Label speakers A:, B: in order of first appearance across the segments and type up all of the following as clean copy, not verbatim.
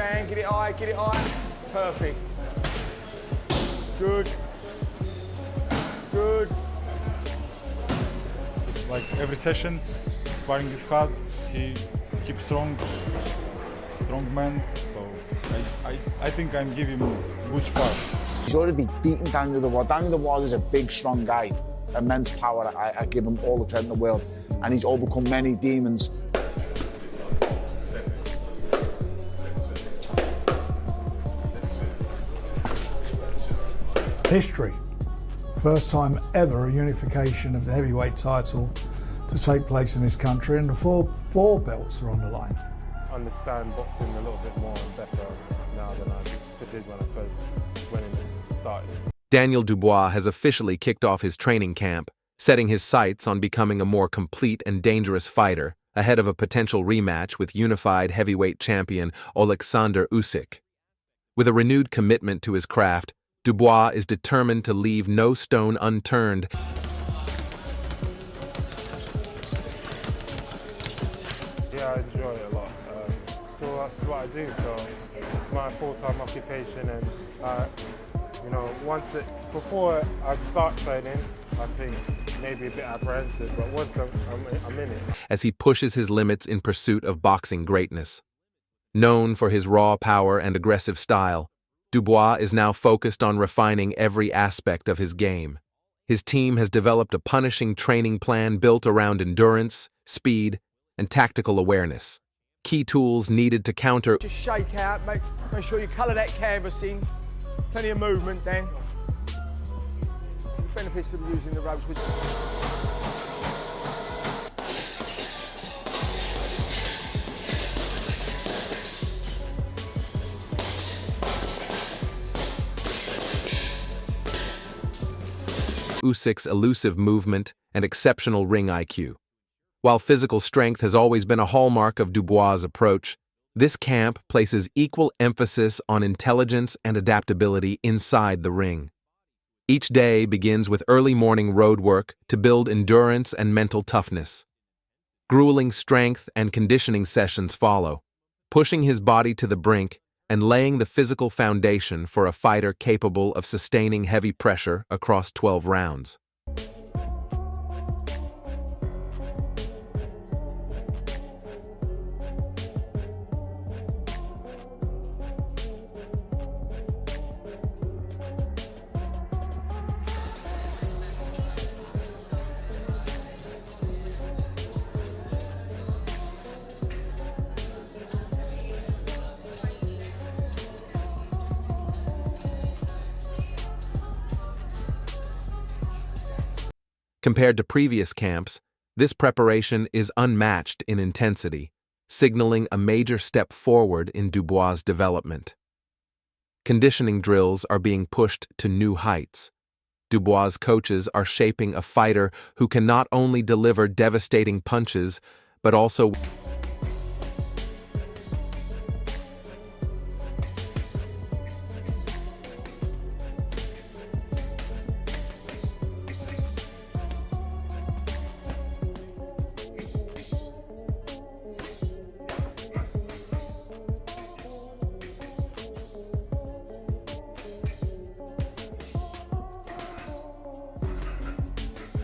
A: man. Get it high, get it high. Perfect. Good. Good.
B: Like every session, sparring is hard. He keeps strong man. So I think I'm giving him good spar.
C: He's already beaten Daniel Dubois. Daniel Dubois is a big, strong guy, immense power. I give him all the credit in the world, and he's overcome many demons.
D: History. First time ever a unification of the heavyweight title to take place in this country, and the four belts are on the line.
E: Understand boxing a little bit more and better now than I did when I first went in and started.
F: Daniel Dubois has officially kicked off his training camp, setting his sights on becoming a more complete and dangerous fighter ahead of a potential rematch with unified heavyweight champion Oleksandr Usyk. With a renewed commitment to his craft, Dubois is determined to leave no stone unturned.
E: Yeah, I enjoy it a lot. So that's what I do. So it's my full-time occupation, and you know, before I start training, I think maybe a bit apprehensive, but once I'm in it.
F: As he pushes his limits in pursuit of boxing greatness. Known for his raw power and aggressive style, Dubois is now focused on refining every aspect of his game. His team has developed a punishing training plan built around endurance, speed, and tactical awareness. Key tools needed to counter.
A: Just shake out, make sure you colour that canvas in. Plenty of movement then. The benefits of using the ropes with
F: Usyk's elusive movement and exceptional ring IQ. While physical strength has always been a hallmark of Dubois' approach, this camp places equal emphasis on intelligence and adaptability inside the ring. Each day begins with early morning road work to build endurance and mental toughness. Grueling strength and conditioning sessions follow, pushing his body to the brink and laying the physical foundation for a fighter capable of sustaining heavy pressure across 12 rounds. Compared to previous camps, this preparation is unmatched in intensity, signaling a major step forward in Dubois' development. Conditioning drills are being pushed to new heights. Dubois' coaches are shaping a fighter who can not only deliver devastating punches, but also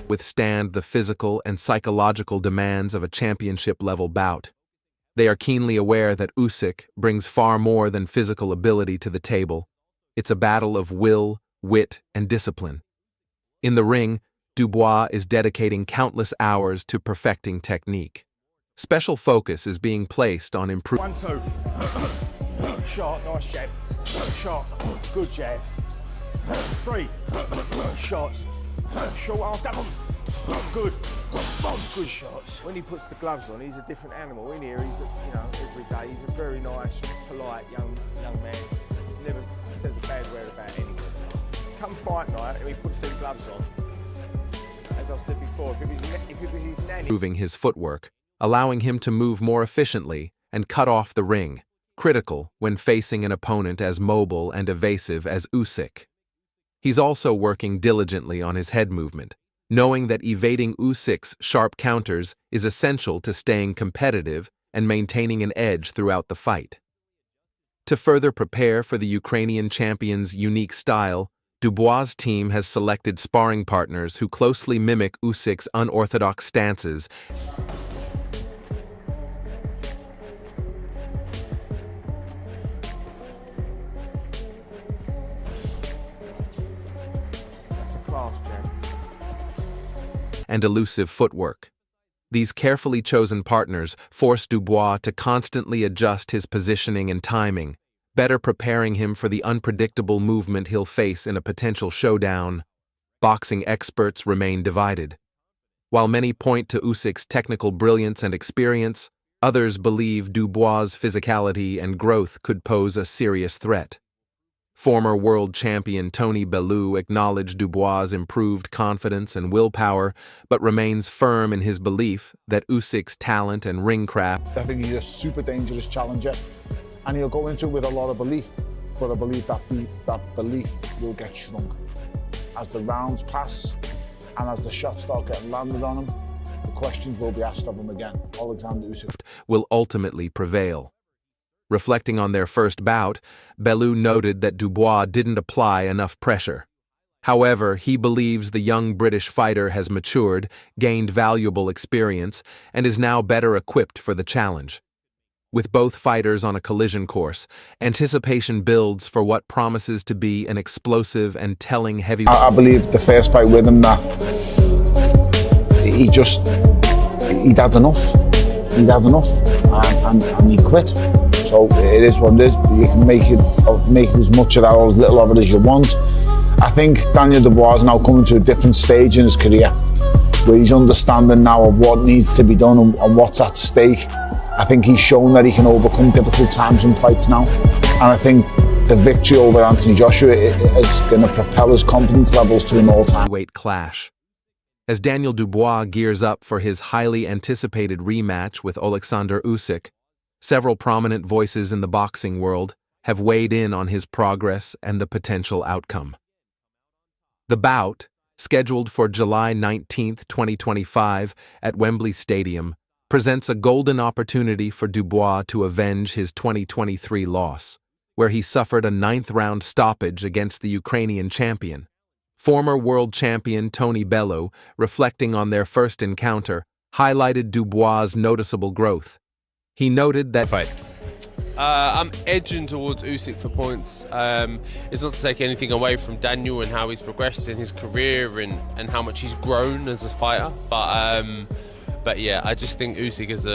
F: withstand the physical and psychological demands of a championship-level bout. They are keenly aware that Usyk brings far more than physical ability to the table. It's a battle of will, wit, and discipline. In the ring, Dubois is dedicating countless hours to perfecting technique. Special focus is being placed on improving.
A: 1, 2. Shot, nice jab. Shot, good jab. 3. Shots. Short after. Good. Good shots. When he puts the gloves on, he's a different animal. In here, he's, every day, he's a very nice, polite young man. Never says a bad word about anyone. Come fight night, and he puts the gloves on. As I've said before, if it was his nanny.
F: Improving his footwork, allowing him to move more efficiently and cut off the ring, critical when facing an opponent as mobile and evasive as Usyk. He's also working diligently on his head movement, knowing that evading Usyk's sharp counters is essential to staying competitive and maintaining an edge throughout the fight. To further prepare for the Ukrainian champion's unique style, Dubois' team has selected sparring partners who closely mimic Usyk's unorthodox stances.
A: Class, Jeb.
F: And elusive footwork. These carefully chosen partners force Dubois to constantly adjust his positioning and timing, better preparing him for the unpredictable movement he'll face in a potential showdown. Boxing experts remain divided. While many point to Usyk's technical brilliance and experience, others believe Dubois' physicality and growth could pose a serious threat. Former world champion Tony Bellew acknowledged Dubois' improved confidence and willpower, but remains firm in his belief that Usyk's talent and ring craft.
C: I think he's a super dangerous challenger, and he'll go into it with a lot of belief, but I believe that belief will get shrunk. As the rounds pass, and as the shots start getting landed on him, the questions will be asked of him again. Oleksandr Usyk
F: will ultimately prevail. Reflecting on their first bout, Bellew noted that Dubois didn't apply enough pressure. However, he believes the young British fighter has matured, gained valuable experience, and is now better equipped for the challenge. With both fighters on a collision course, anticipation builds for what promises to be an explosive and telling heavyweight.
C: I believe the first fight with him that he'd had enough. He'd had enough, and he quit. So it is what it is. You can make as much of that or as little of it as you want. I think Daniel Dubois is now coming to a different stage in his career, where he's understanding now of what needs to be done and what's at stake. I think he's shown that he can overcome difficult times in fights now, and I think the victory over Anthony Joshua is going to propel his confidence levels to an all-time
F: weight clash. As Daniel Dubois gears up for his highly anticipated rematch with Oleksandr Usyk, several prominent voices in the boxing world have weighed in on his progress and the potential outcome. The bout, scheduled for July 19, 2025 at Wembley Stadium, presents a golden opportunity for Dubois to avenge his 2023 loss, where he suffered a 9th-round stoppage against the Ukrainian champion. Former world champion Tony Bellew, reflecting on their first encounter, highlighted Dubois' noticeable growth. He noted that
G: I'm edging towards Usyk for points. It's not to take anything away from Daniel and how he's progressed in his career and how much he's grown as a fighter. But yeah, I just think Usyk is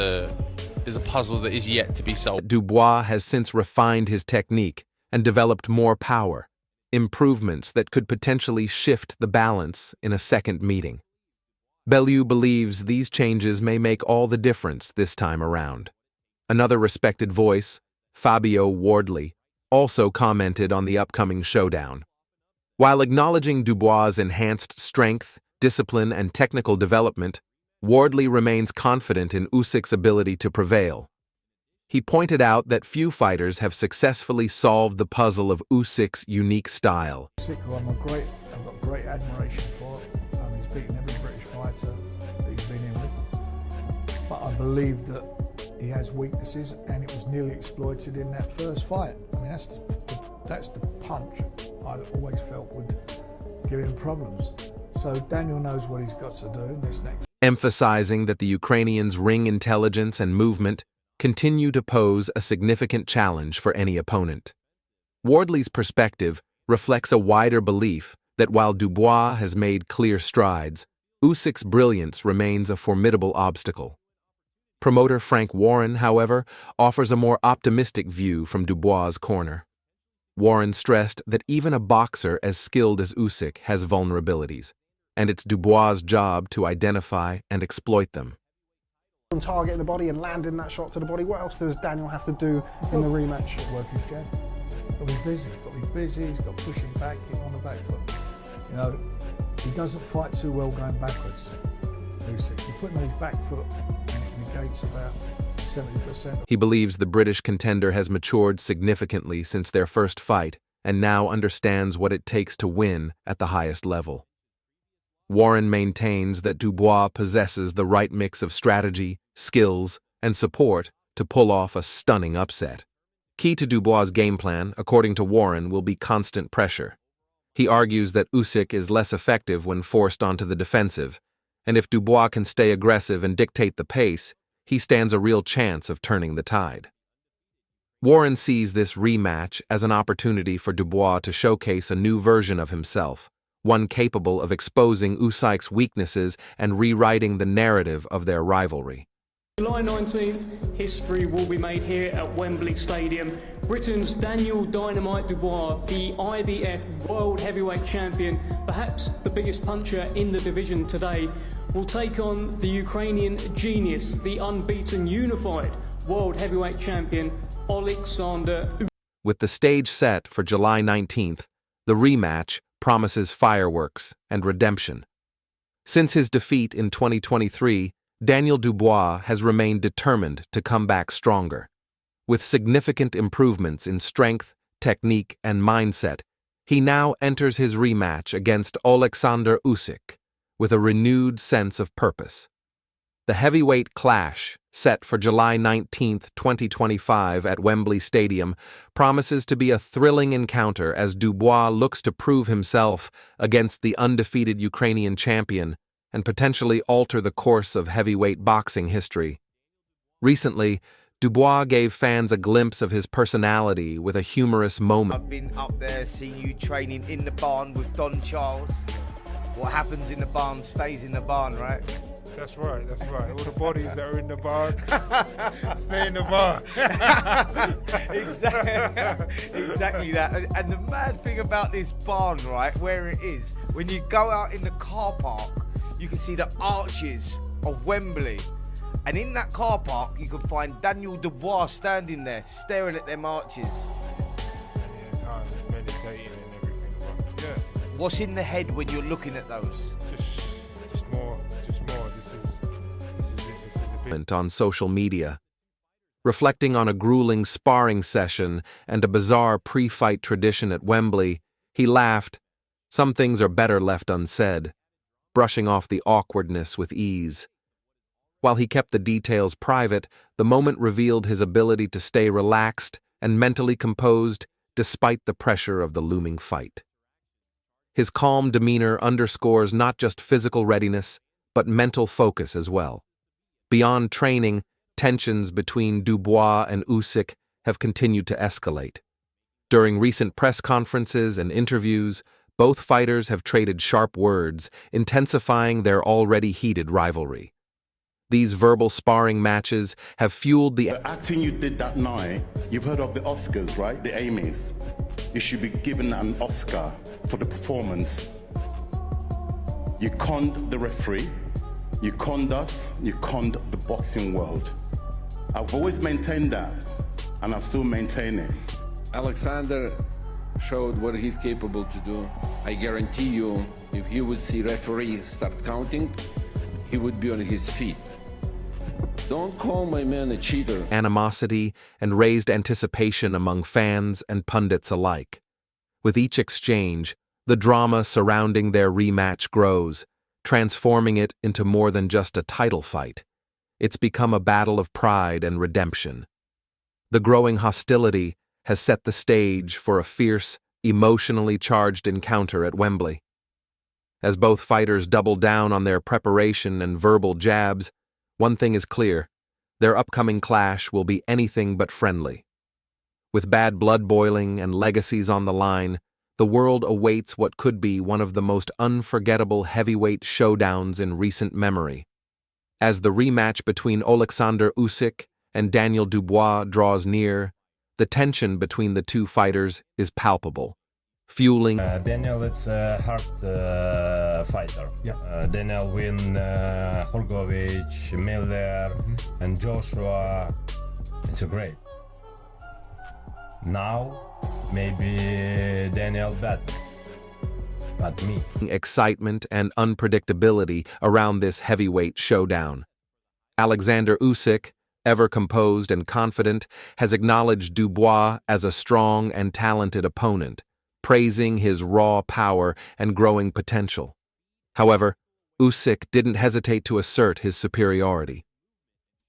G: a puzzle that is yet to be solved.
F: Dubois has since refined his technique and developed more power, improvements that could potentially shift the balance in a second meeting. Bellew believes these changes may make all the difference this time around. Another respected voice, Fabio Wardley, also commented on the upcoming showdown. While acknowledging Dubois' enhanced strength, discipline, and technical development, Wardley remains confident in Usyk's ability to prevail. He pointed out that few fighters have successfully solved the puzzle of Usyk's unique style.
D: Usyk, who I've got great admiration for. He's beaten every British fighter that he's been in with. But I believe that he has weaknesses, and it was nearly exploited in that first fight. I mean, that's the punch I always felt would give him problems. So Daniel knows what he's got to do in this next.
F: Emphasizing that the Ukrainians' ring intelligence and movement continue to pose a significant challenge for any opponent. Wardley's perspective reflects a wider belief that while Dubois has made clear strides, Usyk's brilliance remains a formidable obstacle. Promoter Frank Warren, however, offers a more optimistic view from Dubois' corner. Warren stressed that even a boxer as skilled as Usyk has vulnerabilities, and it's Dubois' job to identify and exploit them.
H: On target in the body and landing that shot to the body. What else does Daniel have to do in the rematch?
D: Work his jab. Got to be busy. He's got to push him back, get him on the back foot. You know, he doesn't fight too well going backwards. Usyk, you put him on his back foot, and it negates about 70%.
F: He believes the British contender has matured significantly since their first fight and now understands what it takes to win at the highest level. Warren maintains that Dubois possesses the right mix of strategy, skills, and support to pull off a stunning upset. Key to Dubois' game plan, according to Warren, will be constant pressure. He argues that Usyk is less effective when forced onto the defensive, and if Dubois can stay aggressive and dictate the pace, he stands a real chance of turning the tide. Warren sees this rematch as an opportunity for Dubois to showcase a new version of himself, one capable of exposing Usyk's weaknesses and rewriting the narrative of their rivalry.
I: July 19th, history will be made here at Wembley Stadium. Britain's Daniel Dynamite Dubois, the IBF World Heavyweight Champion, perhaps the biggest puncher in the division today, will take on the Ukrainian genius, the unbeaten unified World Heavyweight Champion, Oleksandr Usyk.
F: With the stage set for July 19th, the rematch promises fireworks and redemption. Since his defeat in 2023, Daniel Dubois has remained determined to come back stronger. With significant improvements in strength, technique, and mindset, he now enters his rematch against Oleksandr Usyk with a renewed sense of purpose. The heavyweight clash, set for July 19, 2025 at Wembley Stadium, promises to be a thrilling encounter as Dubois looks to prove himself against the undefeated Ukrainian champion and potentially alter the course of heavyweight boxing history. Recently, Dubois gave fans a glimpse of his personality with a humorous moment.
J: I've been up there seeing you training in the barn with Don Charles. What happens in the barn stays in the barn, right?
E: That's right, that's right. All the bodies that are in the barn stay in the barn.
J: Exactly that. And the mad thing about this barn, right, where it is, when you go out in the car park, you can see the arches of Wembley. And in that car park, you can find Daniel Dubois standing there, staring at them arches.
E: Many times meditating and everything. But yeah.
J: What's in the head when you're looking at those?
E: Just more. This is a bit.
F: On social media. Reflecting on a grueling sparring session and a bizarre pre-fight tradition at Wembley, he laughed. Some things are better left unsaid, brushing off the awkwardness with ease. While he kept the details private, the moment revealed his ability to stay relaxed and mentally composed despite the pressure of the looming fight. His calm demeanor underscores not just physical readiness, but mental focus as well. Beyond training, tensions between Dubois and Usyk have continued to escalate. During recent press conferences and interviews, both fighters have traded sharp words, intensifying their already heated rivalry. These verbal sparring matches have fueled the
K: acting you did that night. You've heard of the Oscars, right? The Emmys. You should be given an Oscar for the performance. You conned the referee, you conned us, you conned the boxing world. I've always maintained that, and I still maintain it.
L: Oleksandr showed what he's capable to do. I guarantee you, if he would see referee start counting, he would be on his feet. Don't call my man a cheater.
F: Animosity and raised anticipation among fans and pundits alike. With each exchange, the drama surrounding their rematch grows, transforming it into more than just a title fight. It's become a battle of pride and redemption. The growing hostility has set the stage for a fierce, emotionally charged encounter at Wembley. As both fighters double down on their preparation and verbal jabs, one thing is clear: their upcoming clash will be anything but friendly. With bad blood boiling and legacies on the line, the world awaits what could be one of the most unforgettable heavyweight showdowns in recent memory. As the rematch between Oleksandr Usyk and Daniel Dubois draws near, the tension between the two fighters is palpable, fueling.
M: Daniel is a hard fighter.
D: Yeah.
M: Daniel win Horgovich, Miller, and Joshua. It's a great. Now, maybe Daniel better, but me.
F: Excitement and unpredictability around this heavyweight showdown. Oleksandr Usyk, ever composed and confident, has acknowledged Dubois as a strong and talented opponent, praising his raw power and growing potential. However, Usyk didn't hesitate to assert his superiority.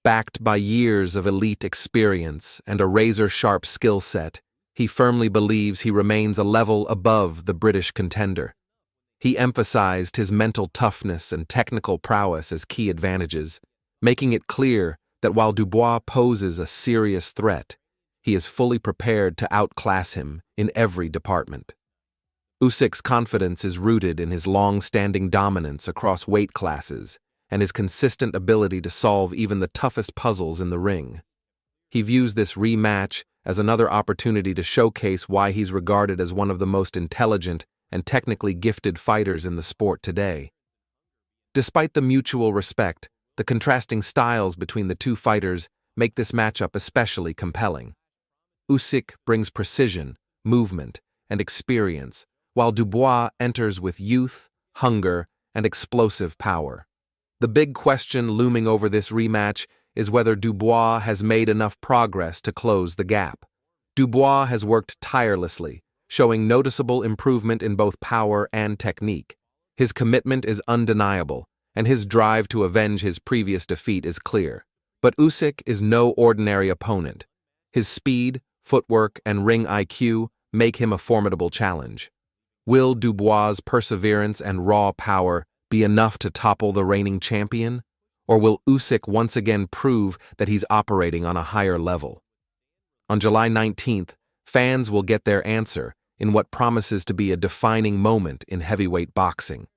F: Backed by years of elite experience and a razor-sharp skill set, he firmly believes he remains a level above the British contender. He emphasized his mental toughness and technical prowess as key advantages, making it clear that while Dubois poses a serious threat, he is fully prepared to outclass him in every department. Usyk's confidence is rooted in his long-standing dominance across weight classes and his consistent ability to solve even the toughest puzzles in the ring. He views this rematch as another opportunity to showcase why he's regarded as one of the most intelligent and technically gifted fighters in the sport today. Despite the mutual respect, the contrasting styles between the two fighters make this matchup especially compelling. Usyk brings precision, movement, and experience, while Dubois enters with youth, hunger, and explosive power. The big question looming over this rematch is whether Dubois has made enough progress to close the gap. Dubois has worked tirelessly, showing noticeable improvement in both power and technique. His commitment is undeniable, and his drive to avenge his previous defeat is clear. But Usyk is no ordinary opponent. His speed, footwork, and ring IQ make him a formidable challenge. Will Dubois' perseverance and raw power be enough to topple the reigning champion? Or will Usyk once again prove that he's operating on a higher level? On July 19th, fans will get their answer in what promises to be a defining moment in heavyweight boxing.